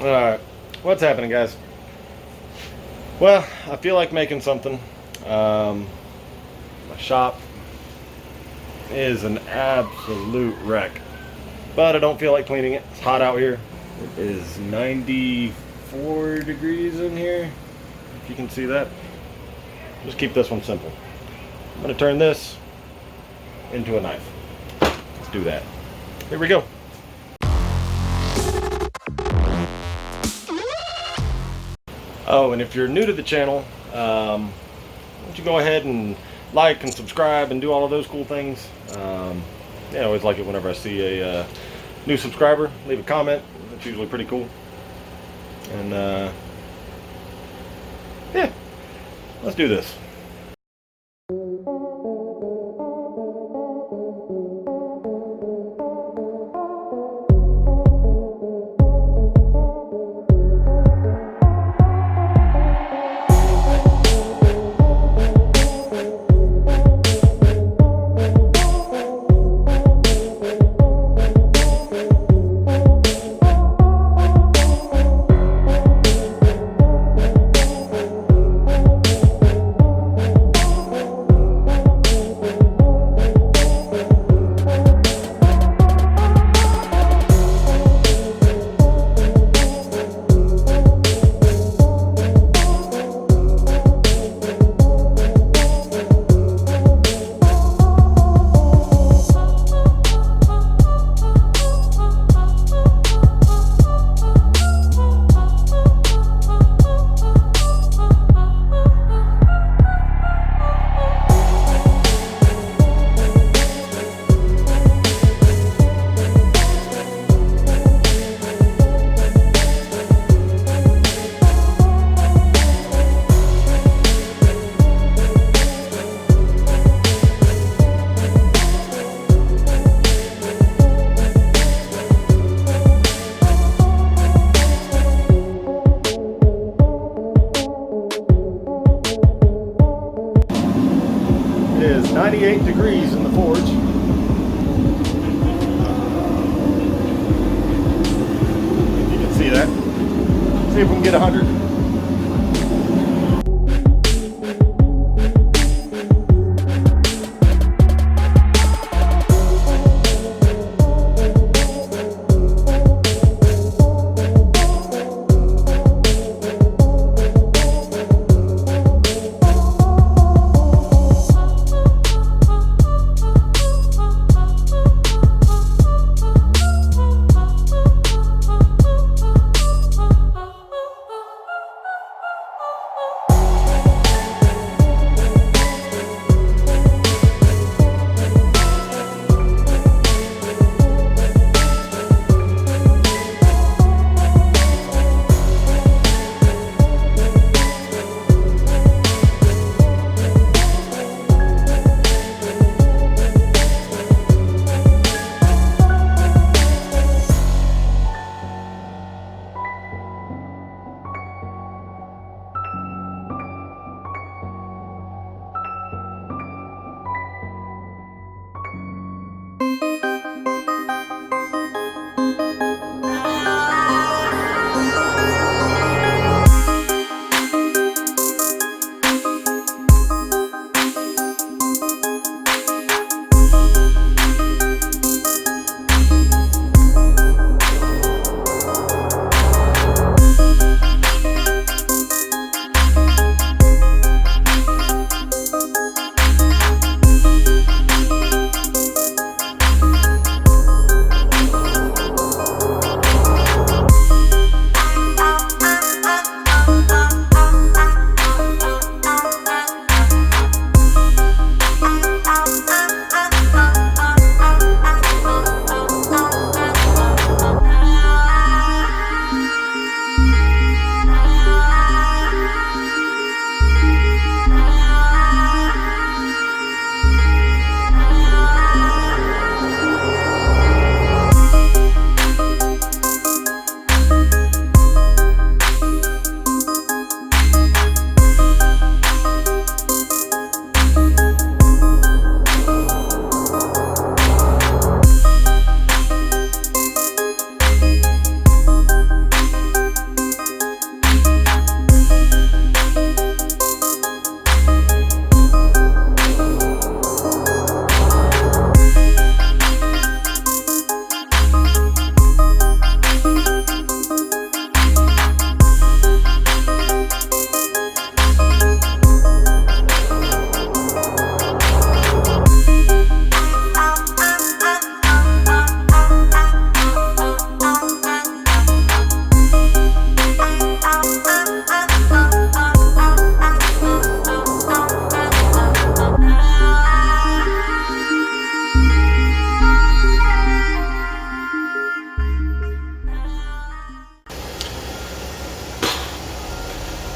Alright, what's happening, guys? Well, I feel like making something. My shop is an absolute wreck, but I don't feel like cleaning it. It's hot out here. It is 94 degrees in here, if you can see that. Just keep this one simple. I'm going to turn this into a knife. Let's do that. Here we go. Oh, and if you're new to the channel, why don't you go ahead and like and subscribe and do all of those cool things. I always like it whenever I see a new subscriber. Leave a comment. That's usually pretty cool. And yeah, let's do this. It is 98 degrees in the forge. If you can see that. See if we can get 100.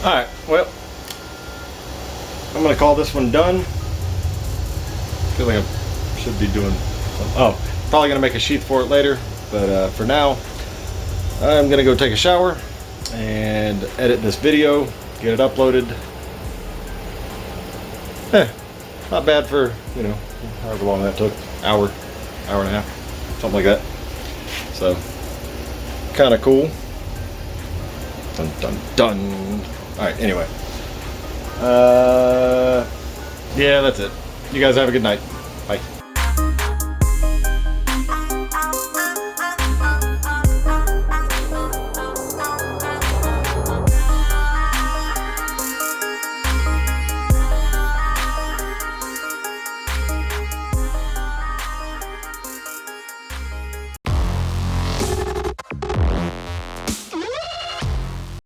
Alright, well, I'm going to call this one done. I feel like I should be doing some, oh, probably going to make a sheath for it later, but for now, I'm going to go take a shower and edit this video, get it uploaded. Not bad for, you know, however long that took, hour and a half, something like that. So, kind of cool. Dun dun dun. Alright, anyway. Yeah, that's it. You guys have a good night. Bye.